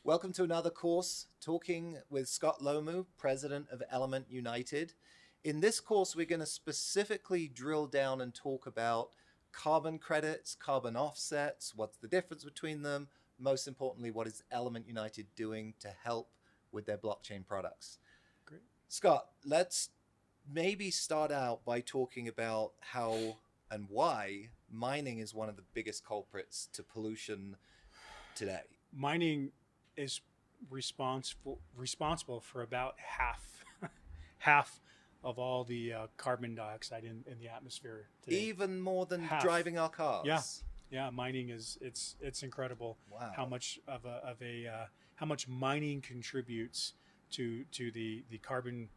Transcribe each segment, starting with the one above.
Welcome to another course, talking with Scott Lomu, president of Element United. In this course, we're going to specifically drill down and talk about carbon credits, carbon offsets, what's the difference between them, most importantly, what is Element United doing to help with their blockchain products. Great. Scott, let's maybe start out by talking about how and why mining is one of the biggest culprits to pollution today. Mining is responsible for about half of all the carbon dioxide in the atmosphere today. Even more than driving our cars. Yeah. Mining it's incredible. Wow. How much how much mining contributes to the carbon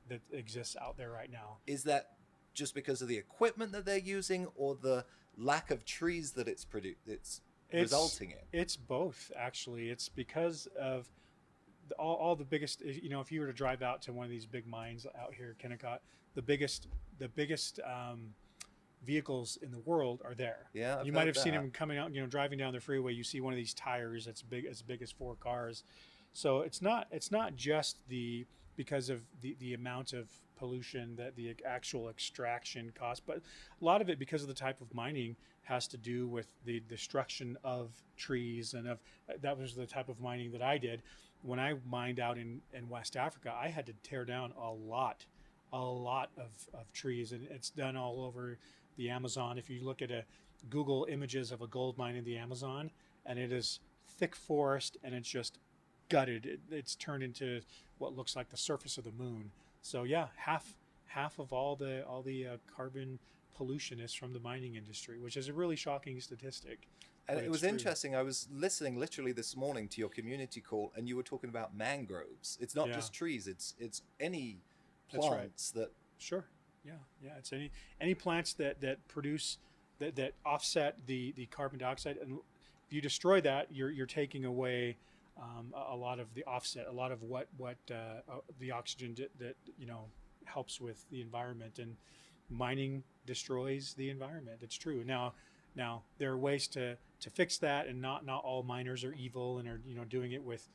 that exists out there right now. Is that just because of the equipment that they're using, or the lack of trees that it's resulting in? It's both, actually. It's because of all the biggest, if you were to drive out to one of these big mines out here at Kennecott, the biggest vehicles in the world are there. Yeah, you might have seen them coming out, driving down the freeway. You see one of these tires that's as big as 4 cars. So it's not just because of the amount of pollution that the actual extraction costs, but a lot of it because of the type of mining has to do with the destruction of trees. And that was the type of mining that I did when I mined out in West Africa. I had to tear down a lot of trees, and it's done all over the Amazon. If you look at Google images of a gold mine in the Amazon, and it is thick forest, and it's just gutted. It's turned into what looks like the surface of the moon. So yeah, half of all the carbon pollution is from the mining industry, which is a really shocking statistic. And it was interesting. I was listening literally this morning to your community call, and you were talking about mangroves. It's not just trees. It's any plants that. Sure. Yeah. It's any plants that produce that offset the carbon dioxide, and if you destroy that, you're taking away a lot of the offset, a lot of what the oxygen that helps with the environment. And mining destroys the environment. It's true. Now there are ways to fix that, and not all miners are evil and are doing it with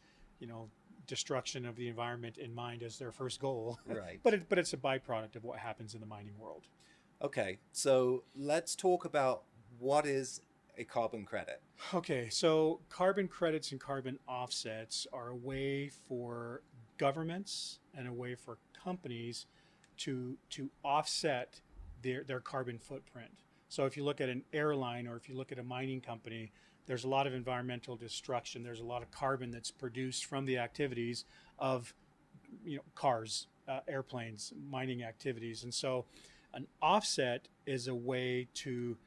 destruction of the environment in mind as their first goal. Right. but it's a byproduct of what happens in the mining world. Okay, so let's talk about what is a carbon credit. Okay, so carbon credits and carbon offsets are a way for governments and a way for companies to offset their carbon footprint. So if you look at an airline, or if you look at a mining company, there's a lot of environmental destruction. There's a lot of carbon that's produced from the activities of cars, airplanes, mining activities. And so an offset is a way to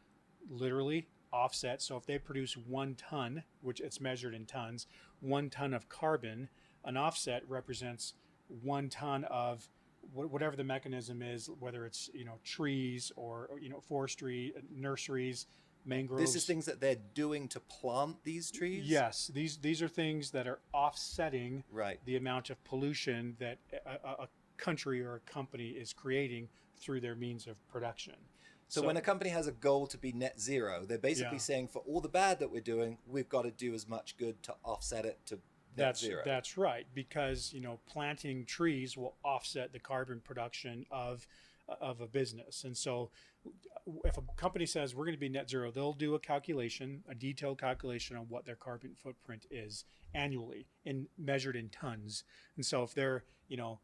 literally offset. So if they produce 1 ton, which it's measured in tons, 1 ton of carbon, an offset represents 1 ton of whatever the mechanism is, whether it's trees or forestry, nurseries, mangroves. This is things that they're doing to plant these trees? Yes, these are things that are offsetting the amount of pollution that a country or a company is creating through their means of production. So when a company has a goal to be net zero, they're basically saying, for all the bad that we're doing, we've got to do as much good to offset it to net zero. That's right, because planting trees will offset the carbon production of a business. And so if a company says we're going to be net zero, they'll do a detailed calculation on what their carbon footprint is annually, measured in tons. And so if they're 1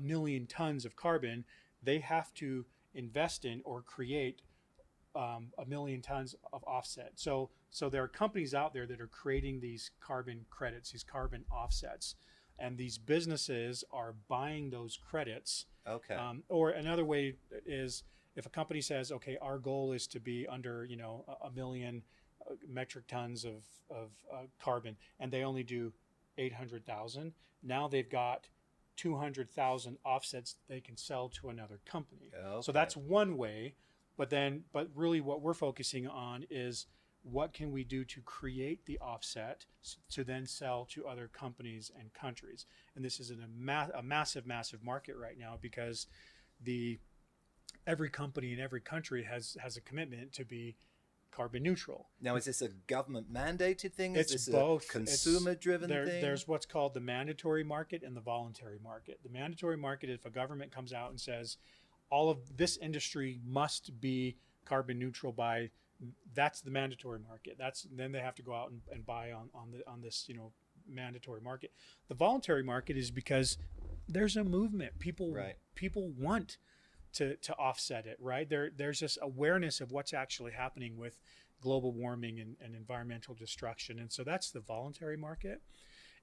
million tons of carbon, they have to invest in or create 1 million tons of offset. So there are companies out there that are creating these carbon credits, these carbon offsets, and these businesses are buying those credits. Okay. Or another way is, if a company says, okay, our goal is to be under 1 million metric tons of carbon, and they only do 800,000. Now they've got 200,000 offsets they can sell to another company. Okay. So that's one way, but really what we're focusing on is what can we do to create the offset to then sell to other companies and countries. And this is a massive market right now, because the every company in every country has a commitment to be carbon neutral. Now, is this a government mandated thing? Is It's this both. a consumer driven thing? There's what's called the mandatory market and the voluntary market. The mandatory market is if a government comes out and says all of this industry must be carbon neutral by, that's the mandatory market. Then they have to go out and buy on this, you know, mandatory market. The voluntary market is because there's a movement. People want to offset it, right? There's this awareness of what's actually happening with global warming and environmental destruction. And so that's the voluntary market.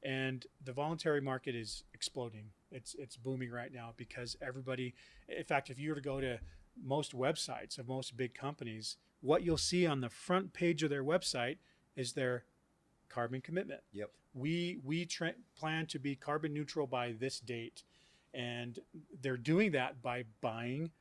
And the voluntary market is exploding. It's booming right now because everybody, in fact, if you were to go to most websites of most big companies, what you'll see on the front page of their website is their carbon commitment. Yep. We plan to be carbon neutral by this date. And they're doing that by buying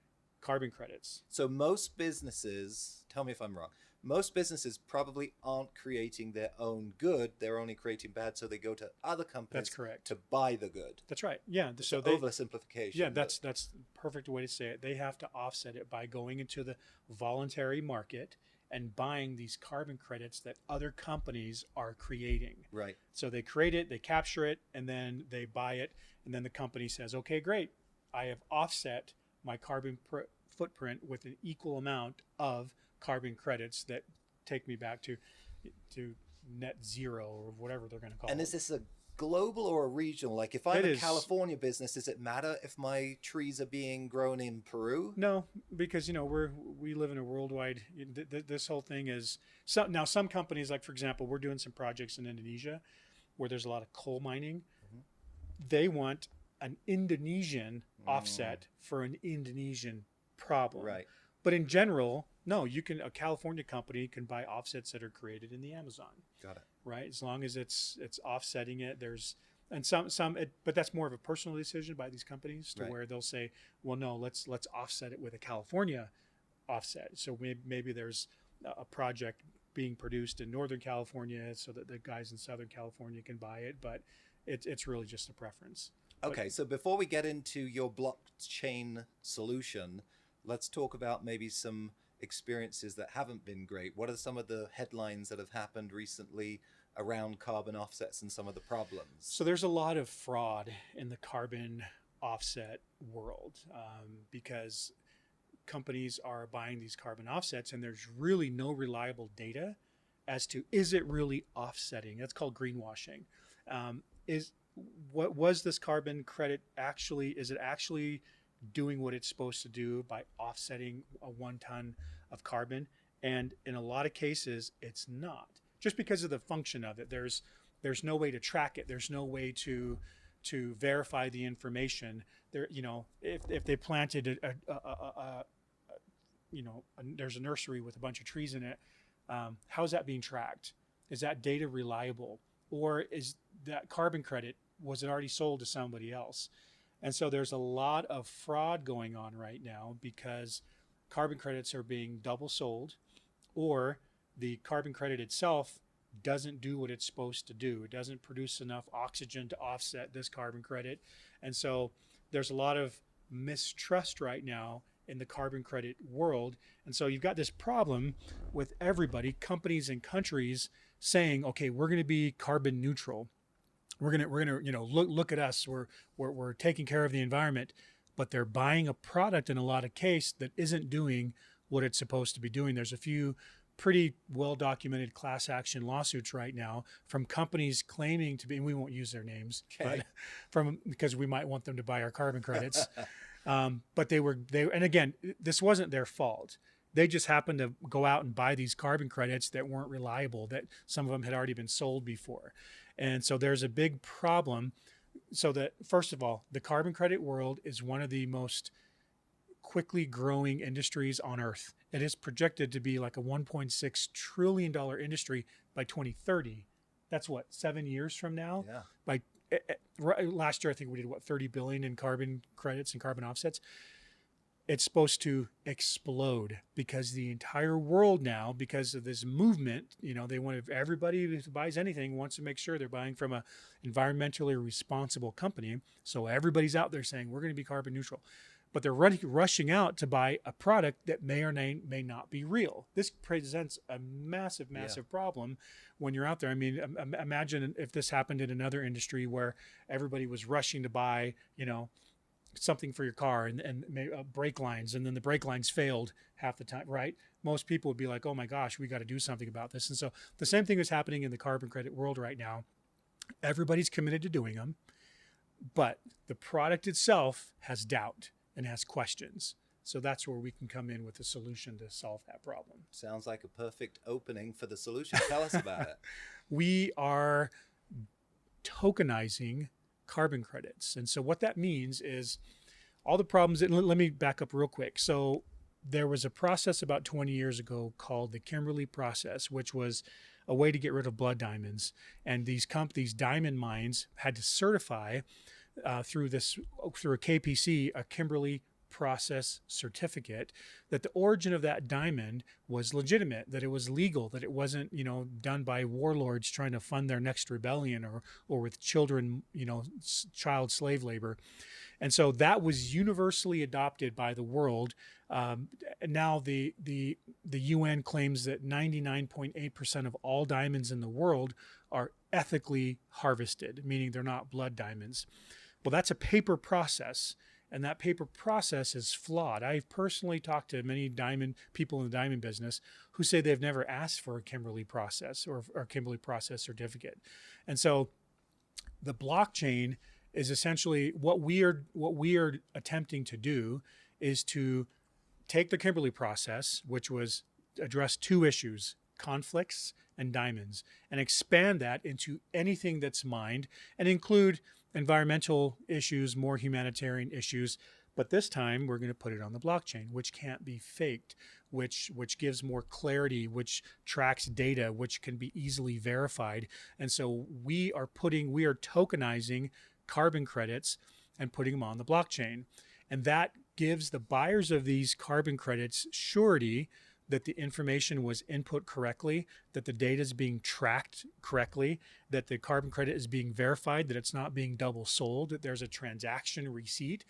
carbon credits. So most businesses, tell me if I'm wrong, most businesses probably aren't creating their own good. They're only creating bad, so they go to other companies. That's correct. To buy the good. That's right. Yeah. It's so an they, oversimplification. Yeah, that's the perfect way to say it. They have to offset it by going into the voluntary market and buying these carbon credits that other companies are creating. Right. So they create it, they capture it, and then they buy it. And then the company says, okay, great. I have offset my carbon footprint with an equal amount of carbon credits that take me back to net zero or whatever they're going to call it. And is this a global or a regional? Like if I'm a California business, does it matter if my trees are being grown in Peru? No, because, you know, we live in a worldwide, this whole thing is, now some companies, like for example, we're doing some projects in Indonesia where there's a lot of coal mining. They want an Indonesian offset for an Indonesian problem. Right. But in general, no, a California company can buy offsets that are created in the Amazon. Got it. Right. As long as it's offsetting it, but that's more of a personal decision by these companies to where they'll say, well, no, let's offset it with a California offset. So maybe there's a project being produced in Northern California so that the guys in Southern California can buy it. But it's really just a preference. Okay, so before we get into your blockchain solution, let's talk about maybe some experiences that haven't been great. What are some of the headlines that have happened recently around carbon offsets and some of the problems? So there's a lot of fraud in the carbon offset world because companies are buying these carbon offsets and there's really no reliable data as to, is it really offsetting? That's called greenwashing. What was this carbon credit actually, is it actually doing what it's supposed to do by offsetting a 1 ton of carbon? And in a lot of cases, it's not. Just because of the function of it, there's no way to track it. There's no way to verify the information. There, you know, if they planted there's a nursery with a bunch of trees in it, how's that being tracked? Is that data reliable? Or is that carbon credit, was it already sold to somebody else? And so there's a lot of fraud going on right now because carbon credits are being double sold, or the carbon credit itself doesn't do what it's supposed to do. It doesn't produce enough oxygen to offset this carbon credit. And so there's a lot of mistrust right now in the carbon credit world. And so you've got this problem with everybody, companies and countries saying, okay, we're going to be carbon neutral. We're going to look at us. We're taking care of the environment, but they're buying a product in a lot of cases that isn't doing what it's supposed to be doing. There's a few pretty well-documented class action lawsuits right now from companies claiming to be, and we won't use their names, but because we might want them to buy our carbon credits. But they and again, this wasn't their fault. They just happened to go out and buy these carbon credits that weren't reliable, that some of them had already been sold before. And so there's a big problem. So that, first of all, the carbon credit world is one of the most quickly growing industries on Earth. It is projected to be like a $1.6 trillion industry by 2030. That's what, 7 years from now? Yeah. By last year, I think we did 30 billion in carbon credits and carbon offsets. It's supposed to explode because the entire world now, because of this movement, they want everybody who buys anything wants to make sure they're buying from a environmentally responsible company. So everybody's out there saying we're going to be carbon neutral. but they're rushing out to buy a product that may or may not be real. This presents a massive, massive problem when you're out there. I mean, imagine if this happened in another industry where everybody was rushing to buy, something for your car and brake lines, and then the brake lines failed half the time, right? Most people would be like, oh my gosh, we got to do something about this. And so the same thing is happening in the carbon credit world right now. Everybody's committed to doing them, but the product itself has doubt and has questions. So that's where we can come in with a solution to solve that problem. Sounds like a perfect opening for the solution. Tell us about it. We are tokenizing carbon credits. And so what that means is all the problems that, let me back up real quick. So there was a process about 20 years ago called the Kimberley process, which was a way to get rid of blood diamonds. And these diamond mines had to certify through a KPC, a Kimberley process certificate, that the origin of that diamond was legitimate, that it was legal, that it wasn't, done by warlords trying to fund their next rebellion or with children, child slave labor. And so that was universally adopted by the world. Now the UN claims that 99.8% of all diamonds in the world are ethically harvested, meaning they're not blood diamonds. Well, that's a paper process, and that paper process is flawed. I've personally talked to many people in the diamond business who say they've never asked for a Kimberley process or Kimberley process certificate. And so the blockchain is essentially what we are attempting to do is to take the Kimberley process, which was address two issues, conflicts and diamonds, and expand that into anything that's mined and include environmental issues, more humanitarian issues. But this time we're going to put it on the blockchain, which can't be faked, which gives more clarity, which tracks data, which can be easily verified. And so we are tokenizing carbon credits and putting them on the blockchain. And that gives the buyers of these carbon credits surety that the information was input correctly, that the data is being tracked correctly, that the carbon credit is being verified, that it's not being double sold, that there's a transaction receipt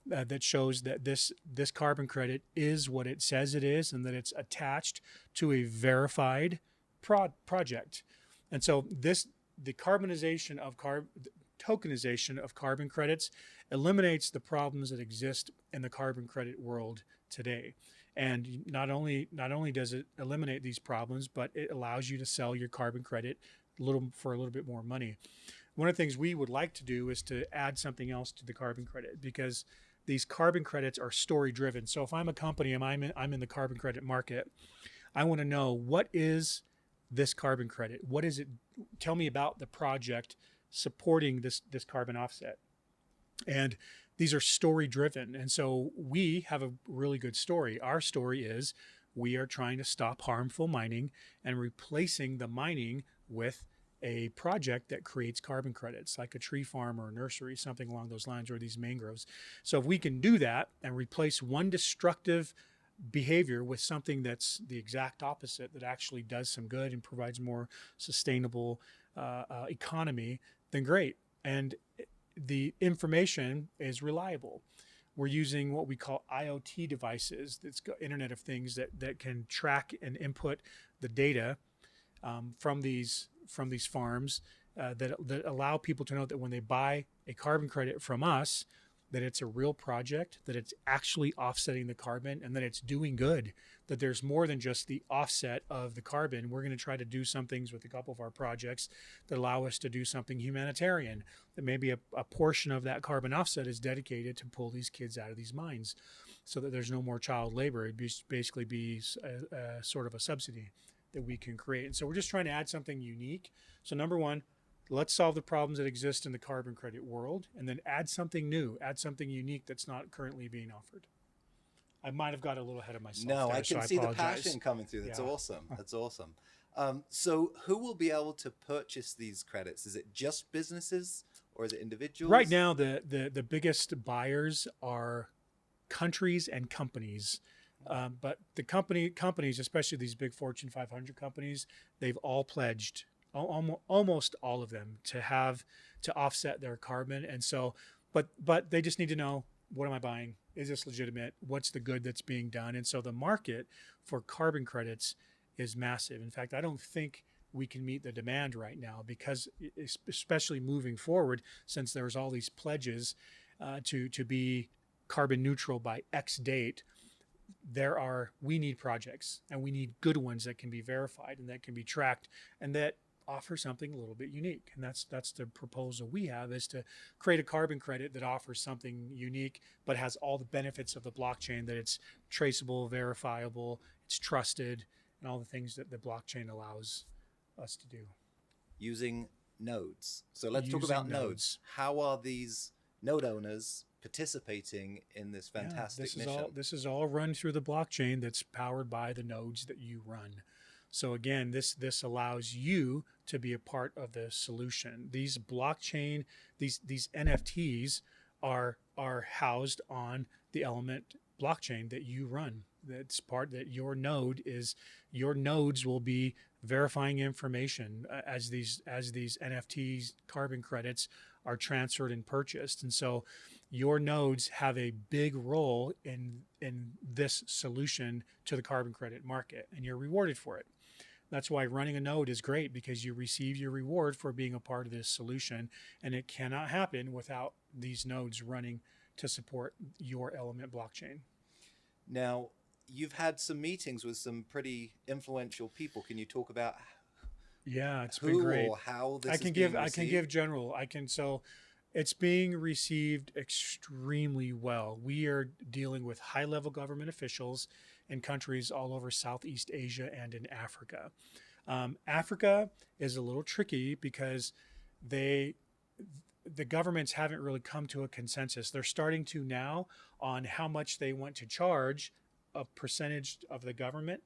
that shows that this carbon credit is what it says it is, and that it's attached to a verified project. And so the tokenization of carbon credits eliminates the problems that exist in the carbon credit world today. And not only does it eliminate these problems, but it allows you to sell your carbon credit for a little bit more money. One of the things we would like to do is to add something else to the carbon credit, because these carbon credits are story driven. So if I'm a company and I'm in the carbon credit market, I want to know, what is this carbon credit? What is it? Tell me about the project supporting this carbon offset. And these are story driven. And so we have a really good story. Our story is we are trying to stop harmful mining and replacing the mining with a project that creates carbon credits, like a tree farm or a nursery, something along those lines, or these mangroves. So if we can do that and replace one destructive behavior with something that's the exact opposite, that actually does some good and provides more sustainable economy, then great. And the information is reliable. We're using what we call IoT devices, that's Internet of Things, that can track and input the data from these farms that allow people to know that when they buy a carbon credit from us, that it's a real project, that it's actually offsetting the carbon, and that it's doing good, that there's more than just the offset of the carbon. We're going to try to do some things with a couple of our projects that allow us to do something humanitarian, that maybe a portion of that carbon offset is dedicated to pull these kids out of these mines so that there's no more child labor. It'd basically be a sort of a subsidy that we can create. And so we're just trying to add something unique. So number one, let's solve the problems that exist in the carbon credit world, and then add something new, add something unique that's not currently being offered. I might have got a little ahead of myself. No, there, I can so see the apologize. passion coming through. That's Yeah. awesome. That's awesome. So who will be able to purchase these credits? Is it just businesses or is it individuals? Right now, the biggest buyers are countries and companies. But the companies, especially these big Fortune 500 companies, they've all pledged, almost all of them, to offset their carbon. And so, but they just need to know what am I buying? Is this legitimate? What's the good that's being done? And so the market for carbon credits is massive. In fact, I don't think we can meet the demand right now because, especially moving forward, since there's all these pledges to be carbon neutral by X date, we need projects, and we need good ones that can be verified and that can be tracked and that offer something a little bit unique. And that's the proposal we have, is to create a carbon credit that offers something unique but has all the benefits of the blockchain, that it's traceable, verifiable, it's trusted, and all the things that the blockchain allows us to do. Using nodes. So let's talk Using about nodes. nodes. How are these node owners participating in this fantastic mission? This is all run through the blockchain that's powered by the nodes that you run. So again, this allows you to be a part of the solution. These blockchain, these NFTs are housed on the Element blockchain that you run. That's part that your nodes will be verifying information as these NFTs, carbon credits, are transferred and purchased. And so your nodes have a big role in this solution to the carbon credit market, and you're rewarded for it. That's why running a node is great, because you receive your reward for being a part of this solution, and it cannot happen without these nodes running to support your Element blockchain. Now, you've had some meetings with some pretty influential people. Can you talk about it's who been great. or how this I is can being give received? general. So it's being received extremely well. We are dealing with high-level government officials in countries all over Southeast Asia and in Africa. Africa is a little tricky because the governments haven't really come to a consensus. They're starting to now on how much they want to charge a percentage of the government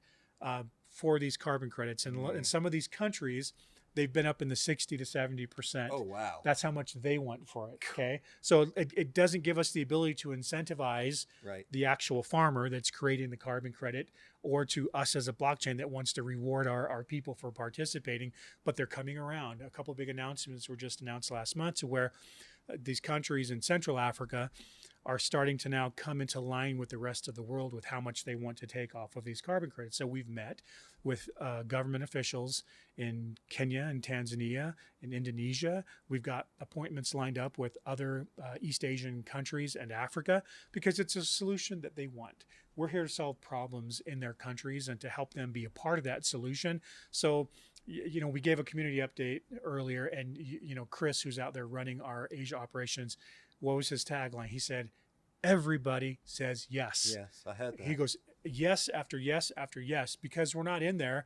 for these carbon credits. And in some of these countries, they've been up in the 60 to 70%. Oh, wow. That's how much they want for it. Okay. So it doesn't give us the ability to incentivize the actual farmer that's creating the carbon credit, or to us as a blockchain that wants to reward our people for participating. But they're coming around. A couple of big announcements were just announced last month, to where these countries in Central Africa are starting to now come into line with the rest of the world with how much they want to take off of these carbon credits. So we've met with government officials in Kenya and Tanzania and Indonesia. We've got appointments lined up with other East Asian countries and Africa, because it's a solution that they want. We're here to solve problems in their countries and to help them be a part of that solution. So, we gave a community update earlier, and Chris, who's out there running our Asia operations, what was his tagline? He said, "Everybody says yes." Yes, I heard that. He goes, yes after yes after yes, because we're not in there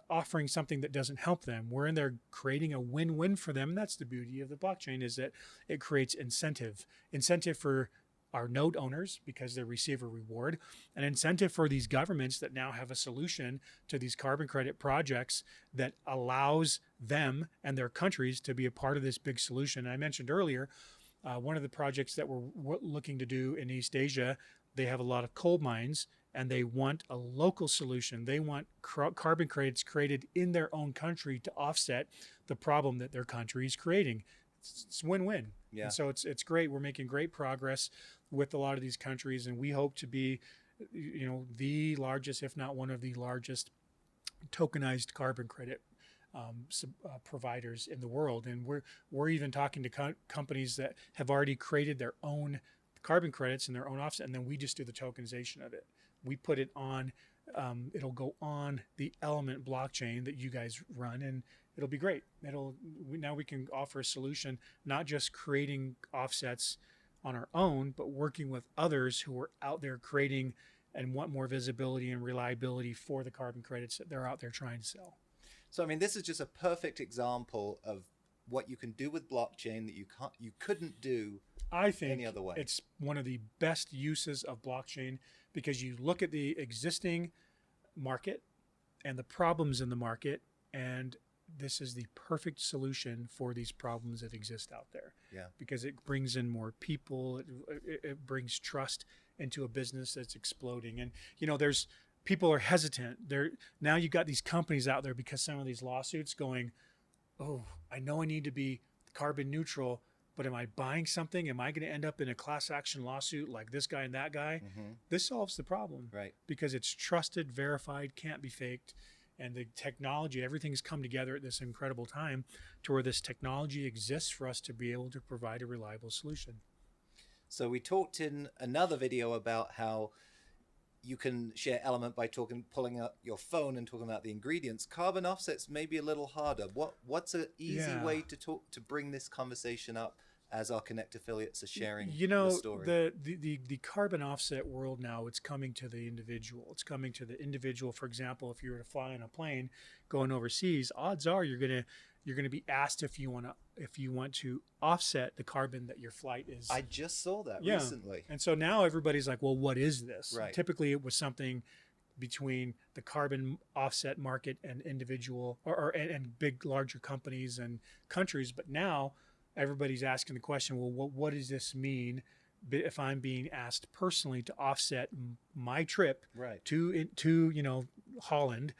offering something that doesn't help them. We're in there creating a win-win for them. And that's the beauty of the blockchain, is that it creates incentive for our node owners, because they receive a reward, an incentive for these governments that now have a solution to these carbon credit projects that allows them and their countries to be a part of this big solution. I mentioned earlier, one of the projects that we're looking to do in East Asia, they have a lot of coal mines, and they want a local solution. They want carbon credits created in their own country to offset the problem that their country is creating. It's win-win. Yeah. And so it's great. We're making great progress with a lot of these countries, and we hope to be, the largest, if not one of the largest, tokenized carbon credit providers in the world. And we're even talking to companies that have already created their own carbon credits and their own offset, and then we just do the tokenization of it. We put it on, it'll go on the Element blockchain that you guys run, and it'll be great. Now we can offer a solution, not just creating offsets on our own, but working with others who are out there creating and want more visibility and reliability for the carbon credits that they're out there trying to sell. So, this is just a perfect example of what you can do with blockchain that you couldn't do I think any other way. It's one of the best uses of blockchain, because you look at the existing market and the problems in the market, and this is the perfect solution for these problems that exist out there. Yeah. Because it brings in more people, it brings trust into a business that's exploding. And there's people are hesitant. Now you've got these companies out there, because some of these lawsuits going, oh, I know I need to be carbon neutral, but am I buying something? Am I going to end up in a class action lawsuit like this guy and that guy? Mm-hmm. This solves the problem, Right. because it's trusted, verified, can't be faked. And the technology, everything's come together at this incredible time to where this technology exists for us to be able to provide a reliable solution. So we talked in another video about how you can share element by pulling up your phone and talking about the ingredients. Carbon offsets may be a little harder. What's an easy way to bring this conversation up as our Connect affiliates are sharing the story? The carbon offset world now, it's coming to the individual. It's coming to the individual. For example, if you were to fly on a plane going overseas, odds are you're gonna be asked if you want to offset the carbon that your flight is. I just saw that recently. And so now everybody's like, well, what is this? Right. Typically it was something between the carbon offset market and individual and big larger companies and countries, but now everybody's asking the question, well, what does this mean if I'm being asked personally to offset my trip to Holland?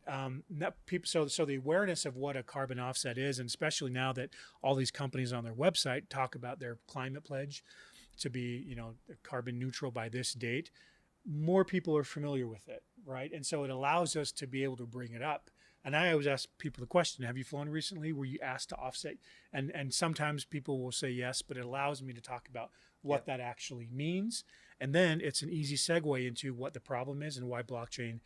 So the awareness of what a carbon offset is, and especially now that all these companies on their website talk about their climate pledge to be, carbon neutral by this date, more people are familiar with it, right? And so it allows us to be able to bring it up. And I always ask people the question, have you flown recently? Were you asked to offset? And sometimes people will say yes, but it allows me to talk about what that actually means. And then it's an easy segue into what the problem is and why blockchain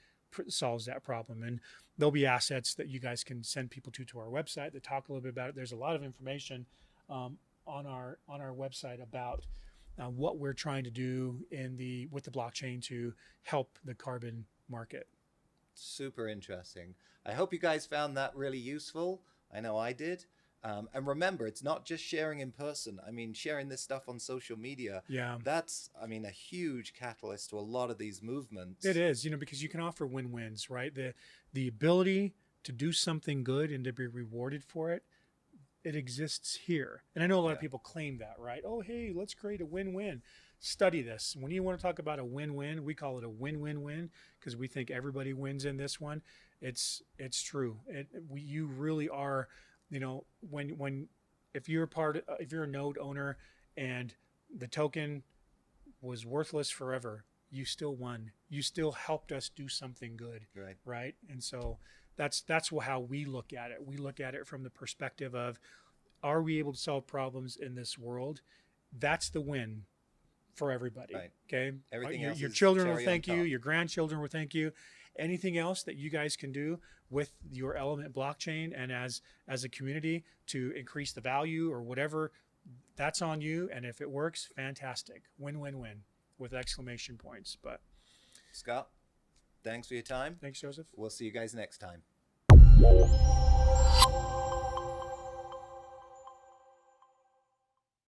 solves that problem. And there'll be assets that you guys can send people to our website that talk a little bit about it. There's a lot of information on our website about what we're trying to do with the blockchain to help the carbon market. Super interesting. I hope you guys found that really useful. I know I did. And remember, it's not just sharing in person. I mean, sharing this stuff on social media. Yeah. That's, a huge catalyst to a lot of these movements. It is, because you can offer win-wins, right? The ability to do something good and to be rewarded for it, it exists here. And I know a lot of people claim that, right? Oh, hey, let's create a win-win. Study this. When you want to talk about a win-win, we call it a win-win-win because we think everybody wins in this one. It's true. You really are, if you're a node owner and the token was worthless forever, you still won. You still helped us do something good, right? And so that's how we look at it. We look at it from the perspective of, are we able to solve problems in this world? That's the win for everybody. Okay. Everything else, your children will thank you. Your grandchildren will thank you. Anything else that you guys can do with your Element blockchain and as a community to increase the value or whatever, that's on you. And if it works, fantastic. Win, win, win with exclamation points. But Scott, thanks for your time. Thanks, Joseph. We'll see you guys next time.